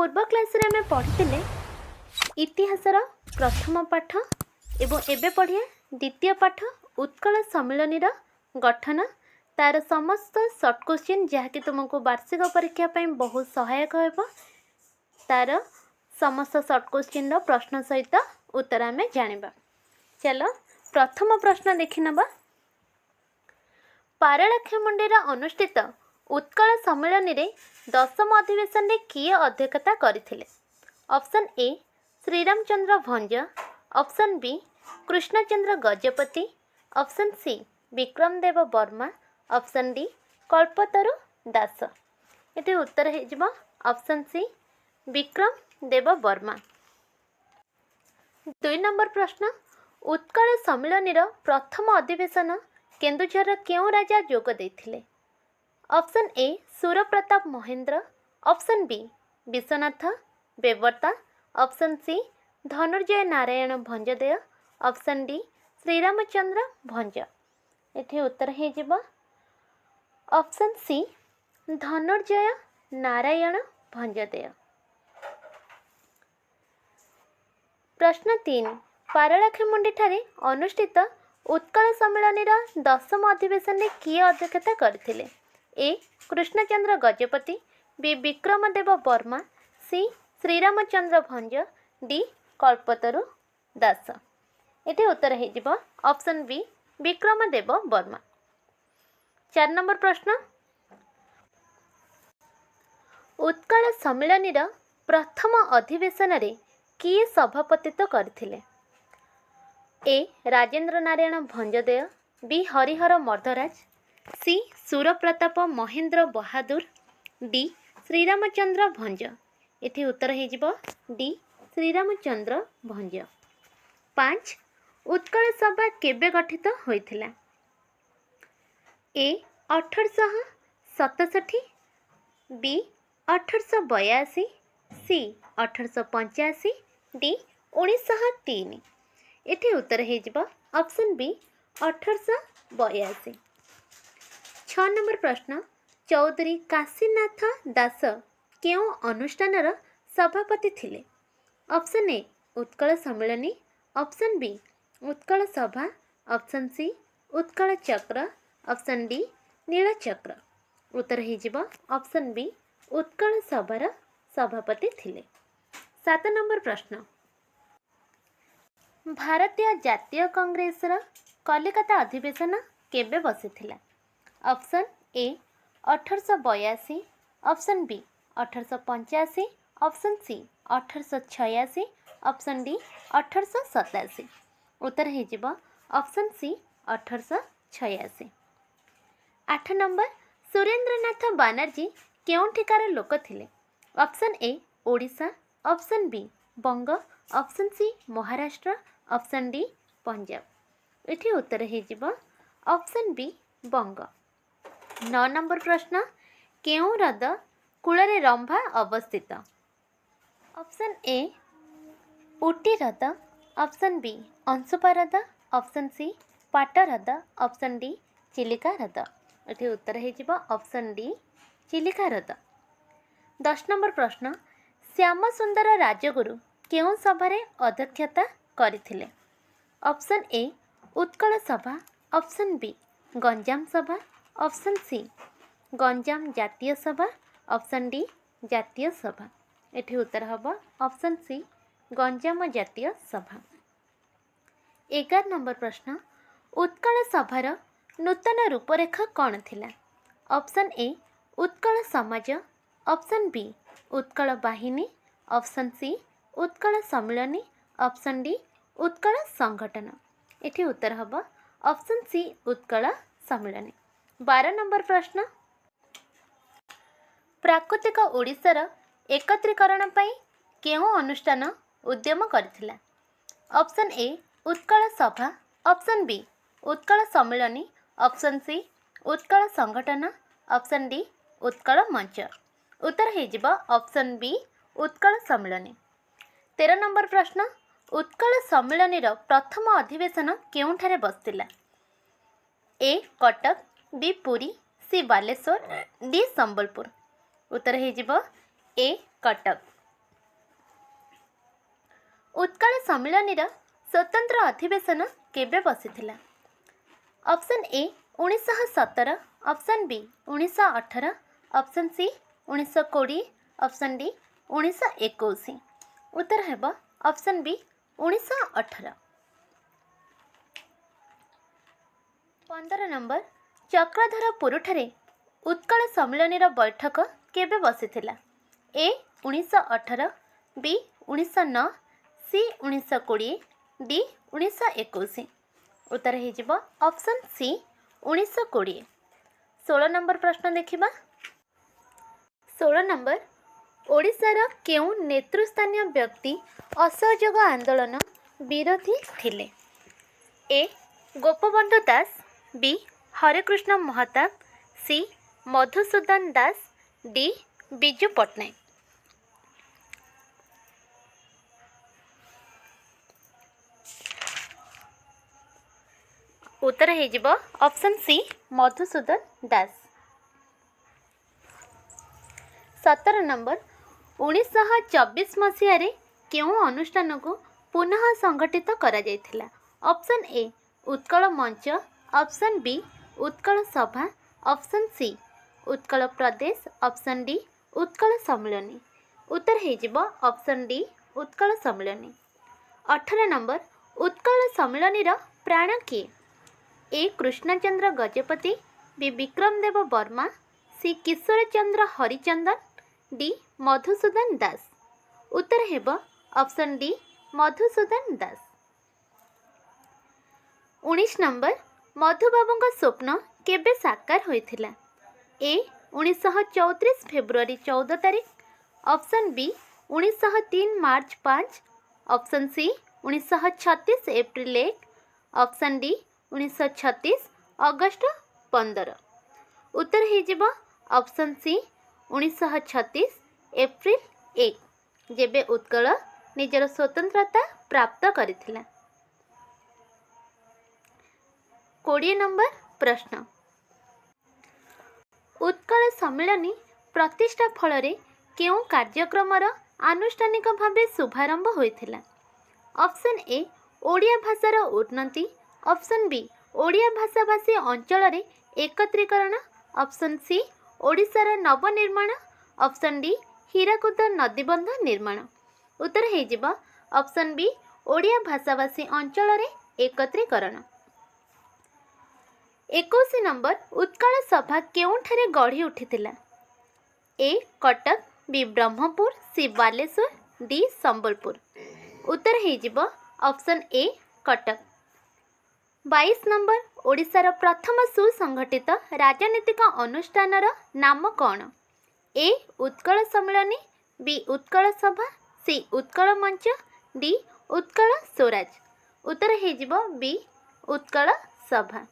पूर्व क्लास रे आम पढ़ी इतिहासर प्रथम पाठ एवं एबे पढ़िया द्वितीय पाठ उत्कल सम्मिलनी गठन तार समस्त सर्ट क्वेश्चन जहाँकि तुमको वार्षिक परीक्षा बहुत सहायक हो तार समस्त सर्ट क्वेश्चन प्रश्न सहित उत्तर आम जाना। चलो प्रथम प्रश्न देखि नबा। पारलाखेमुंडी अनुष्ठित उत्कल सम्मिलनी रे दशम अधिवेशन रे किए अध्यक्षता करथिले? Option A Sriramchandra Bhanj, option B Krushnachandra Gajapati, option C Vikramdev Varma, option D Kalpataru Das. ये उत्तर हो option C Vikramdev Varma. 2 number प्रश्न उत्कल सम्मिलनी प्रथम अधिवेशन केन्दुझर क्यों राजा जोग देथिले? Option A Surapratap Mahendra, option B Biswanath Bebarta, option C Dhanurjay Narayan Bhanjdeo, option D Shriramchandra Bhanj. ये उत्तर हो ऑप्शन सी धनुर्जय नारायण भंजदेव। प्रश्न 3 पारलाखेमुंडी ठारे अनुष्ठित उत्कल सम्मिलनी दशम अधिवेशन रे किए अध्यक्षता करथिले? A Krishnachandra Gajapati, B Vikramdev Verma, C Sriramachandra Bhanj, D Kalpataru Das. ये उत्तर हो option B Vikramdev Varma. 4 number प्रश्न उत्कल सम्मिलनी प्रथम अधिवेशन रे किए सभापतित्व करथिले? A Rajendra Narayan Bhanjdeo, B Harihar Mardaraj, C Surpratap Mahendra Bahadur, D Shriramchandra Bhanj. ये उत्तर हो डी श्रीरामचंद्र भंज। 5 उत्कल सभा केबे गठित होइथिला? ए 1867, बी 1882, सी 1885, डी 1903। ये उत्तर हो ऑप्शन बी 1882। 6 नंबर प्रश्न चौधरी काशीनाथ दास केउं अनुष्ठानर सभापति थिले? Option A Utkal Sammilani, option B Utkal Sabha, option C Utkal चक्र, ऑप्शन डी नीलचक्र। उत्तर हो ऑप्शन बी उत्कल सभार सभापति थिले। 7 नंबर प्रश्न भारतीय जातीय कांग्रेस कलिकता अधिवेशन केबे बसिथिला? Option A 1882, option B 1885, option C 1886, option D 1887। उत्तर हो option C 1886। 8 number Surendranath Banerjee केउंठिकार लोक थिले? Option A Odisha, option B Banga, option C Maharashtra, option D Punjab. ये उत्तर हो ऑप्शन बी बंग। 9 नंबर प्रश्न केउं हृद कूଳରେ रंभा अवस्थित? Option A Ooty हृद, option B Anshupa हृद, option C पाट हृद, ऑप्शन डी चिलिका हृद। ये उत्तर हो ऑप्शन डी चिलिका हृद। 10 नंबर प्रश्न श्याम सुंदर राजगुरु केउं सभारे अध्यक्षता करथिले? Option A Utkal Sabha, option B Ganjam सभा, ऑप्शन सी गंजाम जातीय सभा, ऑप्शन डी जातीय सभा। ये उत्तर हम ऑप्शन सी गंजाम जातीय सभा। 11 नंबर प्रश्न उत्कल सभार नूतन रूपरेखा कौन थिला? Option A Utkal Samaj, option B Utkal Bahini, option C Utkal Sammilani, option D Utkal Sangathan. ये उत्तर हम option C Utkal Sammilani. 12 number प्रश्न प्राकृतिक ओडिशार एकत्रीकरण पई केउं अनुष्ठान उद्यम करथिला? Option A Utkal Sabha, option B Utkal Sammilani, option C Utkal Sangathan, option D Utkal Manch. उत्तर हो option B Utkal Sammilani. 13 number प्रश्न उत्कल सम्मिलनी प्रथम अधिवेशन केउंठारे बसतिला? A Cuttack, B Puri, C Baleswar, D Sambalpur. उत्तर हो ए कटक। उत्कल सम्मिलनी स्वतंत्र अधिवेशन केबे बसिथिला? Option A 1917, option B 1918, option C 1920, option D 1921। उत्तर है ऑप्शन बी 1918। 15 नंबर चक्रधरपुर ठारे उत्कल सम्मिलनी बैठक केबे बसिथिला? ए 1918, बी 1909, सी 1920, डी 1921। उत्तर हो ऑप्शन सी 1920। 16 नंबर प्रश्न देखिबा। 16 नंबर ओडिशार केउं नेतृस्थानीय व्यक्ति असहयोग आंदोलन विरोधी थिले? ए गोपबंधु दास, बी हरेकृष्ण महताब, सी मधुसूदन दास, डी बिजू पट्टनायक। उत्तर हो ऑप्शन सी मधुसूदन दास। 17 नंबर 1924 मसीह केउं अनुष्ठान को पुनः संगठित करा जायथिला? ऑप्शन ए उत्कल मंच, option B Utkal Sabha, option C Utkal Pradesh, option D Utkal Sammilani. उत्तर हो option D Utkal Sammilani. 18 number Utkal Sammilani प्राण किए? A Krishnachandra Gajapati, B Vikramdev Verma, C Kishore Chandra Harichandan, D Madhusudan Das. उत्तर है option D Madhusudan Das. 19 number Madhubabu स्वप्न केबे साकार होइथिला? ए 1934 फेब्रुआरी 14 तारीख, ऑप्शन बी 1903 मार्च 5, ऑप्शन सी 1936 एप्रिल 1, ऑप्शन डी 1936 अगस्त 15। उत्तर हो ऑप्शन सी 1936 एप्रिल 1, जेबे उत्कल निजर स्वतंत्रता प्राप्त करिथिला। 20 नंबर प्रश्न उत्कल सम्मिलनी प्रतिष्ठा फल केउं कार्यक्रमर आनुष्ठानिक भावे शुभारंभ होइथिला? ऑप्शन ए ओडिया भाषार उन्नति, ऑप्शन बी ओडिया भाषाभाषी अंचल एकत्रीकरण, ऑप्शन सी ओडिशार नवनिर्माण, ऑप्शन डी हीराकुद नदीबंध निर्माण। उत्तर हो ऑप्शन बी ओडिया भाषाभाषी अंचल एकत्रीकरण। 21 नंबर उत्कल सभा केउंठारे गढ़ी उठिथिला? ए कटक, बी ब्रह्मपुर, सी बालेश्वर, डी संबलपुर। उत्तर हो ऑप्शन ए कटक। 22 नंबर ओडिशार प्रथम सुसंगठित राजनीतिक अनुष्ठानर नाम कौन? ए उत्कल सम्मिलनी, बी उत्कल सभा, सी उत्कल मंच, डी उत्कल स्वराज। उत्तर हो बी उत्कल सभा।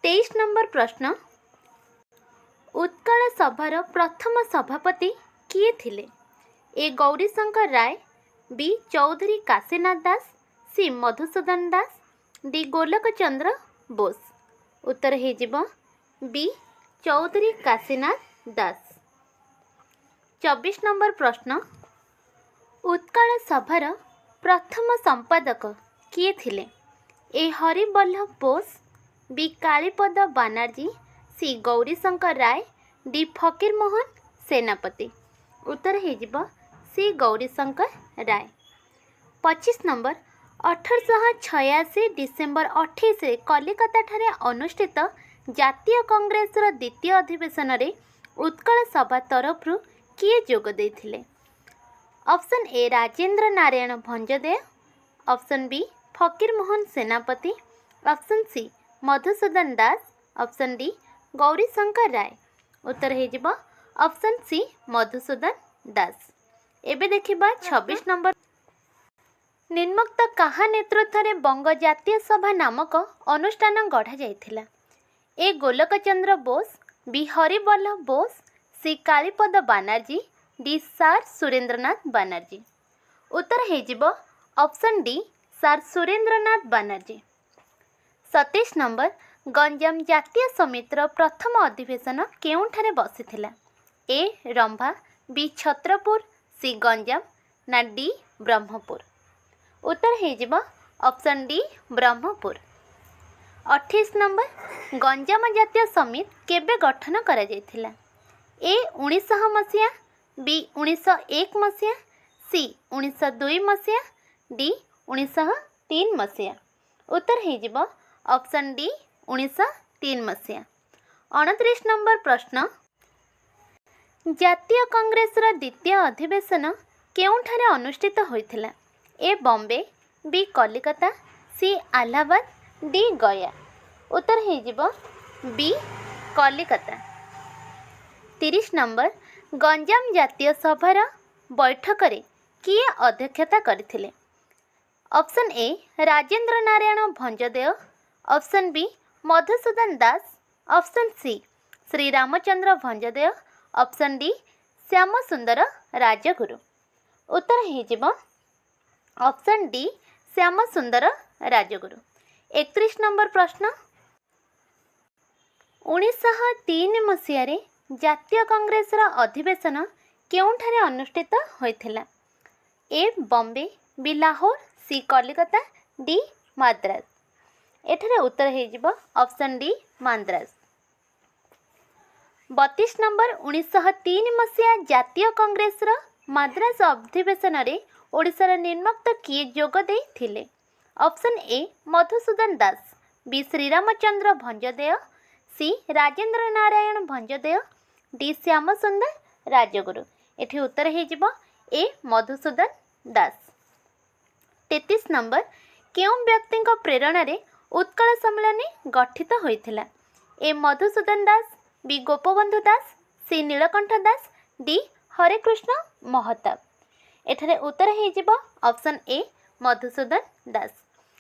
23 नंबर प्रश्न उत्कल सभार प्रथम सभापति किए थिले? ए गौरीशंकर राय, बी चौधरी काशीनाथ दास, सी मधुसूदन दास, डी गोलक चंद्र बोस। उत्तर हो बी चौधरी काशीनाथ दास। 24 नंबर प्रश्न उत्कल सभार प्रथम संपादक किए थिले? ए हरिवल्लभ बोस, बी कालीपद बानार्जी, सी गौरीशंकर राय, डी फकीरमोहन सेनापति। उत्तर हो सी गौरीशंकर राय। 25 नंबर 1886 डिसेम्बर 28 कलिकता ठारे अनुष्ठित जातीय कांग्रेसर द्वितीय अधिवेशन रे उत्कल सभा तरफ किए जोग देथिले? Option A Rajendra Narayan Bhanjdeo, option B Fakirmohan Senapati, option C Madhusudan Das, option D Gaurishankar Ray. उत्तर हो ऑप्शन सी मधुसूदन दास। एबे देखिबा 26 नंबर निम्नोक्त काहा नेतृत्व बंग जातीय सभा नामक अनुष्ठान गढ़ा जाइथिला? ए गोलकचंद्र बोस, बी हरिवल्लभ बोस, सी कालीपद बानार्जी, डी सार सुरेंद्रनाथ बानार्जी। उत्तर हो ऑप्शन डी सार सुरेंद्रनाथ बानार्जी। 27 नंबर गंजाम जातीय समितिर प्रथम अधिवेशन केउंठारे बसिथिला? A Rambha, B Chhatrapur, C Ganjam, ना डी ब्रह्मपुर। उत्तर हो option D Brahmapur. 28 number Ganjam Jatiya Samiti केबे गठन करा जायथिला? ए 1900 मसीहा, बी 1901 मसीहा, सी 1902 मसीहा, डी 1903 मसीहा। उत्तर हो ऑप्शन डी 1903 मसीहा। 29 नंबर प्रश्न जातीय कांग्रेस द्वितीय अधिवेशन केउठारे अनुष्ठित होइथिला? ए बॉम्बे, बी कलिकता, सी इलाहाबाद, डी गया। उत्तर हो बी कलिकता। 30 नंबर गंजाम जातीय सभार बैठक रे किए अध्यक्षता करथिले? Option A Rajendra Narayan Bhanjdeo, option B Madhusudan Das, option C Shri Ramachandra Bhanjdeo, option D Shyam Sundar Rajguru. उत्तर हो option D Shyam Sundar Rajguru. 31 number प्रश्न 1903 मसीह जातीय कांग्रेस अधिवेशन केउठारे अनुष्ठित होइथिला? ए बॉम्बे, बी लाहौर, सी कलिकता, डी मद्रास। एठारे उत्तर हो ऑप्शन डी मद्रास। 32 नंबर 1903 मसीहा जातीय कांग्रेस मद्रास अधिवेशन रे ओडिशार निर्मुक्त किए जोग देइथिले? Option A Madhusudan Das, B Shriramchandra Bhanjdeo, C Rajendra Narayan Bhanjdeo, D Shyam Sundar Rajguru. एठी उत्तर हो ए मधुसूदन दास। 33 नंबर केउं व्यक्ति प्रेरणा रे उत्कल सम्मेलनी गठित होइथिला? ए मधुसूदन दास, बी गोपबंधु दास, सी नीलकंठ दास, डी हरेकृष्ण महताब। एठारे उत्तर हो ऑप्शन ए मधुसूदन दास।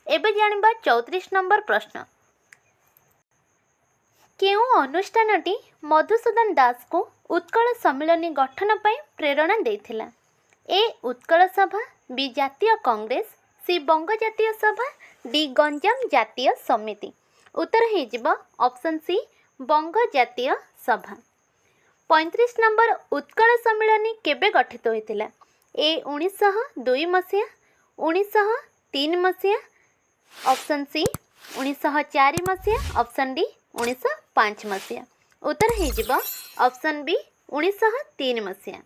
एबे जानिबा 34 नंबर प्रश्न केउं अनुष्ठानटी मधुसूदन दास को उत्कल सम्मेलनी गठन पई प्रेरणा देथिला? ए उत्कल सभा, बी जातीय कांग्रेस, सी बंग जातीय सभा, डी गंजाम जातीय समिति। उत्तर हो ऑप्शन सी बंग जातीय सभा। 35 नंबर उत्कल सम्मेलनी केबे गठित होइथिला? ए 1902 मसीहा, 1903 मसीहा, ऑप्शन सी 1904 मसीहा, ऑप्शन डी 1905 मसीहा। उत्तर हो ऑप्शन बी 1903 मसीहा।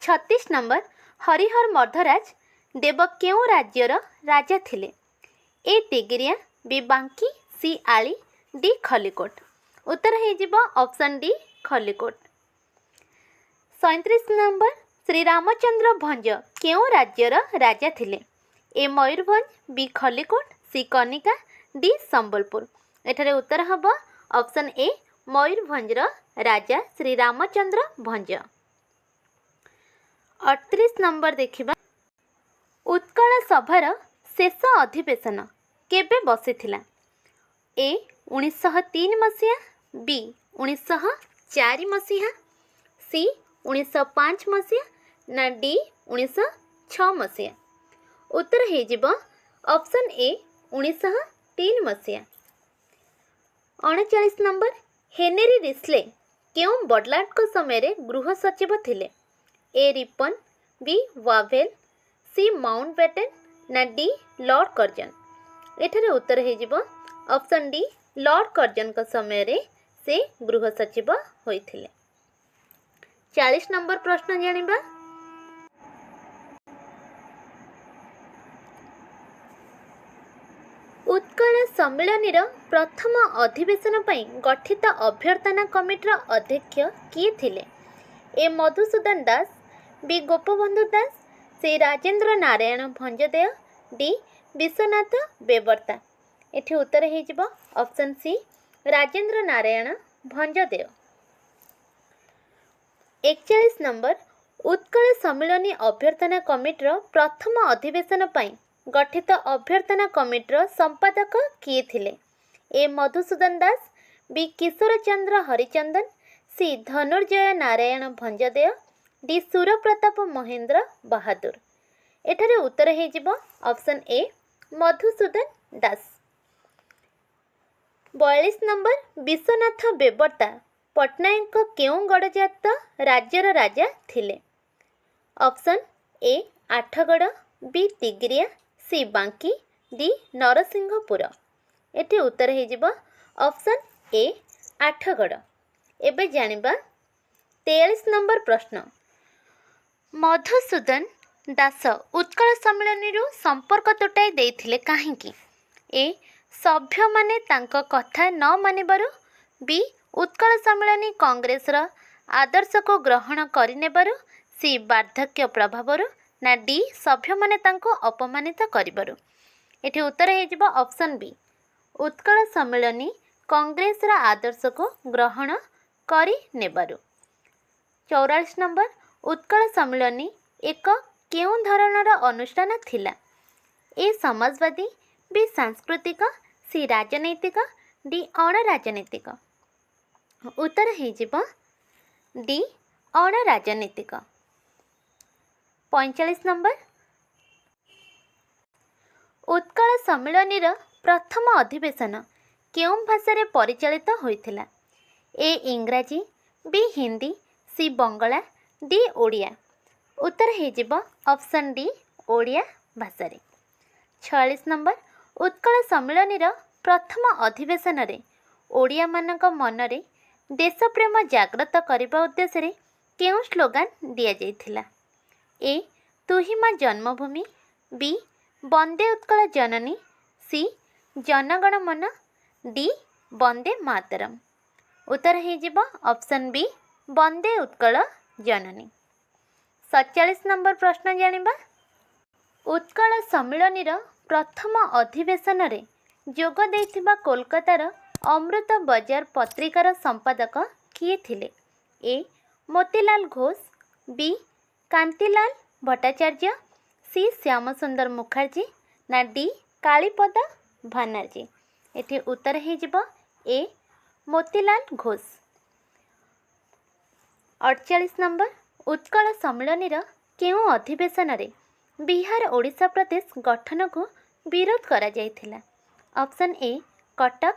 36 नंबर हरिहर मर्धराज देव केउं राज्यर राजा थिले? ए तिगिरिया, बी बांकी, सी आली, डी खलिकोट। उत्तर हो option D Khallikote. 37 number Shri Ramchandra Bhanj केउं राज्यर राजा थिले? A Mayurbhanj, B Khallikote, C Kanika, D Sambalpur. एठारे उत्तर हम ऑप्शन ए मयूरभंजर राजा श्री रामचंद्र भंज। 38 नंबर देखिबा उत्कल सभार शेष अधिवेशन केबे बसिथिला? ए 1903 मसीहा, बी 1904 मसीहा, सी 1905 मसीहा, ना डी 1906 मसीहा। उत्तर हो ऑप्शन ए 1903 मसीहा। 39 नंबर हेनरी रिस्ले केउं बडलाट समय रे गृह सचिव थिले? ए रिपन, बी वावेल, सी माउंटबेटन, ना डी लॉर्ड कर्जन। एठारे उत्तर हो ऑप्शन डी लॉर्ड कर्जन का समय रे से गृह सचिव होइथिले। 40 नंबर प्रश्न जानिबा उत्कल सम्मेलनीर प्रथम अधिवेशन पई गठित अभ्यर्थना कमिटीर अध्यक्ष किए थिले? A Madhusudan Das, B Gopabandhu Das, C Rajendra Narayan Bhanjdeo, D Biswanath Bebarta. एठी उत्तर हो option C Rajendra Narayan Bhanjdeo. 41 number Utkal Sammilani अभ्यर्थना कमिटीर प्रथम अधिवेशन पई गठित अभ्यर्थना कमिटीर संपादक किए थिले? A Madhusudan Das, B Kishore Chandra Harichandan, C Dhanurjay Narayan Bhanjdeo, D Surpratap Mahendra Bahadur. एठारे उत्तर हो option A Madhusudan Das. 42 number Biswanath Bebarta Pattnaik केउं गड़जात राज्यर राजा थिले? ऑप्शन ए आठगड़, बी तिग्रिया, सी बांकी, डी नरसिंहपुर। एटी उत्तर हो ऑप्शन ए आठगड़। एबे जानिबा 43 नंबर प्रश्न। मधुसूदन दास उत्कल सम्मिलन संपर्क तुटाई देथिले काहेकि? ए सभ्य माने तांको कथा न मानिबारु, बी उत्कल सम्मिलन कांग्रेस आदर्श को ग्रहण करिनेबारु, सी वार्धक्य प्रभावरु, ना डी सभ्य माने तांको अपमानित करिबारु। एठी उत्तर हो ऑप्शन बी उत्कल सम्मिलन कांग्रेस आदर्श को ग्रहण करिनेबारु। 44 नंबर। उत्कल सम्मिलन एक केउं धरणर अनुष्ठान थिला? ए समाजवादी, बी सांस्कृतिक, सी राजनैतिक, डी अण राजनैतिक। उत्तर हो डी अण राजनैतिक। 45 नंबर। उत्कल सम्मिलन प्रथम अधिवेशन केउं भाषा परिचालित होइथिला? ए इंग्राजी, बी हिंदी, सी बंगला, डी ओडिया। उत्तर हो ऑप्शन डी ओडिया भाषा। 46 नंबर। उत्कल सम्मिलन प्रथम अधिवेशन रे ओडिया मानक मनरे देशप्रेम जागृत करने उद्देश्य केउं स्लोगान दिया जाइथिला? ए तुही मां जन्मभूमि, बी वंदे उत्कल जननी, सी जनगण मन, डी वंदे मातरम। उत्तर हो ऑप्शन बी वंदे उत्कल जननी। 47 नंबर प्रश्न जानिबा। उत्कल सम्मिलन प्रथम अधिवेशन रे जोग देइथिबा कोलकातार अमृत बजार पत्रिकार संपादक किए थिले? ए मोतीलाल घोष, बी कांतिलाल भट्टाचार्य, सी श्यामसुंदर मुखर्जी, ना डी कालीपद भानर्जी। एठी उत्तर हो ए मोतीलाल घोष। 48 नंबर। उत्कल सम्मिलन केउं अधिवेशन रे बिहार ओडिशा प्रदेश गठन को विरोध करा जाइथिला? Option A Cuttack,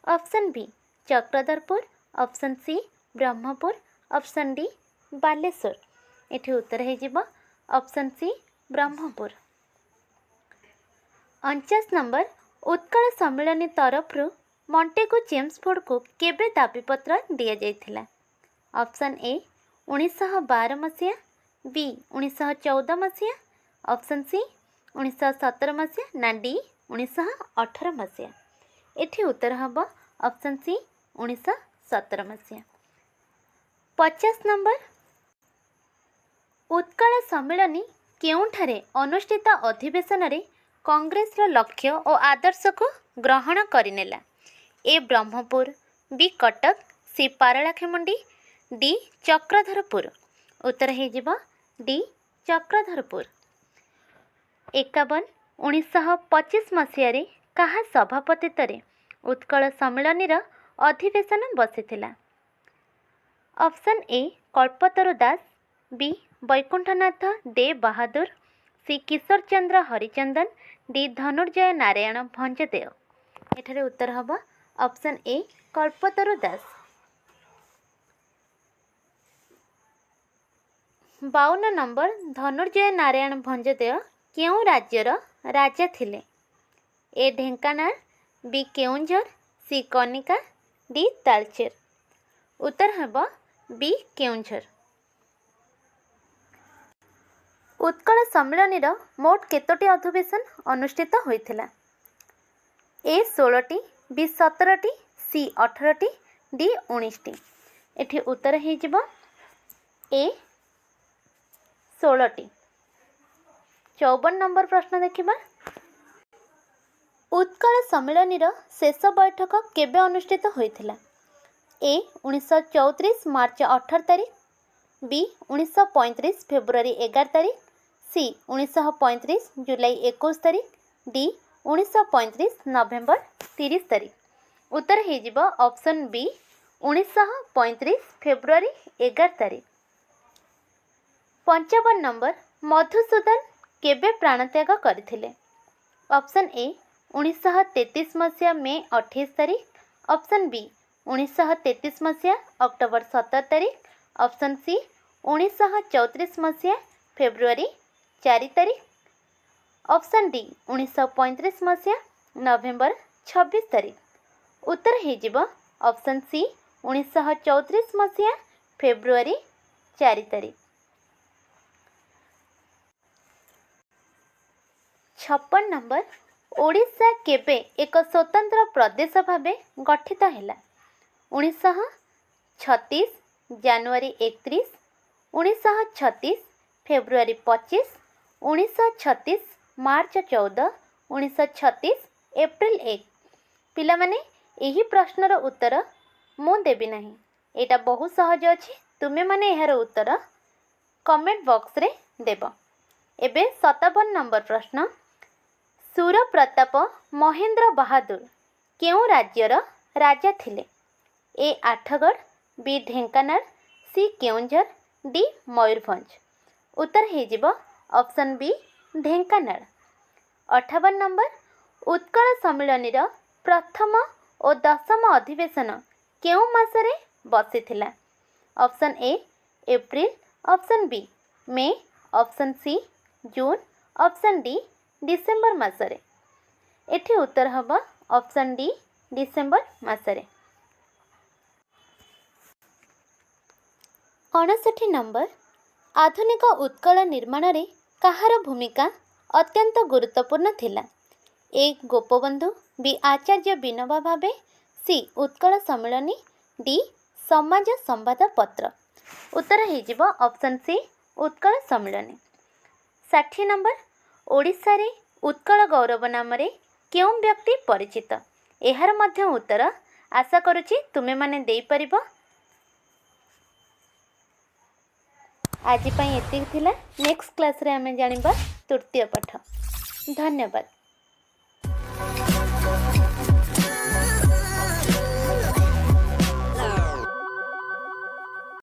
option B Chakradharpur, option C Brahmapur, option D Baleswar. एठी उत्तर हो option C Brahmapur. 49 number. Utkal Sammilan तरफ मॉन्टेगु चेम्सफोर्ड को केबे दाबीपत्र दिया जाइथिला? ऑप्शन ए 1912 मसीहा, बी 1914 मसीहा, ऑप्शन सी 1917 मसीहा, ना डी 1918 मसीहा। एठी उत्तर हम ऑप्शन सी 1917 मसीहा। 50 नंबर। उत्कल सम्मिलन केउंठारे अनुष्ठित अधिवेशन रे कांग्रेस लक्ष्य और आदर्श को ग्रहण करिनेला? ए ब्रह्मपुर, बी कटक, सी पारलाखेमुंडी, डी चक्रधरपुर। उत्तर हो डी चक्रधरपुर। 51 1925 मसीह कहा सभापतित्व उत्कल सम्मिलन अधिवेशन बसिथिला? Option A Kalpataru Das, B Baikunthanath De Bahadur, C Kishore Chandra Harichandan, D Dhanurjay Narayan Bhanjdeo. एठारे उत्तर हम option A Kalpataru Das. 52 number. Dhanurjay Narayan Bhanjdeo केउं राज्यर राजा थिले? A Dhenkanal, B Keonjhar, C Kanika, D Talcher. उत्तर हेब बी केउंझर। उत्कल सम्मिलन मोट केतोटी अधिवेशन अनुष्ठित होइथिला? ए 16टी, बी 17टी, सी 18टी, डी 19टी। एठी उत्तर हो ए 16टी। 54 नंबर प्रश्न देखिबा। उत्कल सम्मिलन शेष बैठक केबे अनुष्ठित होइथिला? ए 1934 मार्च 18 तारीख, बी 1935 फेब्रुआरी 11 तारीख, सी 1935 जुलाई 21 तारीख, डी 1935 नवेम्बर 30 तारीख। उत्तर हो ऑप्शन बी 1935 फेब्रुआरी 11 तारीख। 55 नंबर। मधुसूदन केबे प्राणत्याग करथिले? ऑप्शन ए 1933 मसीहा मे 28 तारीख, ऑप्शन बी 1933 मसीहा अक्टोबर 17 तारीख, ऑप्शन सी 1934 मसीहा फेब्रुआरी 4 तारीख। ऑप्शन डी 1935 मसीहा नवेम्बर 26 तारीख। उत्तर हो ऑप्शन सी 1934 मसीहा फेब्रुआरी 4 तारीख। 56 नंबर। ओडिशा केबे एक स्वतंत्र प्रदेश भाव गठित है? 1936 जनवरी 31, 1936 फेब्रुआरी 25, 1936 मार्च 14, 1936 एप्रिल 1। पिला माने यही प्रश्नर उत्तर मु देबी नहीं, एटा बहुत सहज अच्छी। तुम्हें माने यार उत्तर कमेंट बॉक्स रे देब। एबे 57 नंबर प्रश्न। सूर प्रताप महेंद्र बहादुर केउं राज्यर राजा थिले? A Athgarh, B Dhenkanal, C Keonjhar, D Mayurbhanj. उत्तर हो option B Dhenkanal. 58 number. Utkal सम्मिलनीर प्रथम और दशम अधिवेशन केउं मासरे बसिथिला? ऑप्शन ए एप्रिल, ऑप्शन बी मे, ऑप्शन सी जून, ऑप्शन डी डिसेम्बर मासरे। एठी उत्तर हबा ऑप्शन डी डिसेम्बर मासरे। 59 नंबर। आधुनिक उत्कल निर्माण रे कहार भूमिका अत्यंत गुरुत्वपूर्ण थिला? A Gopabandhu, B Acharya Vinoba Bhave, C Utkal सम्मिलनी, D समाज संवाद पत्र। उत्तर हो option C Utkal Sammilani. 60 number. Odisha रे उत्कल गौरव नाम रे केउं व्यक्ति परिचित? एहार मध्य उत्तर आशा करुछि तुमे माने देई परिबो। आज पई एतिक थिला। नेक्स्ट क्लास रे हमें जानिबा तृतीय पाठ। धन्यवाद।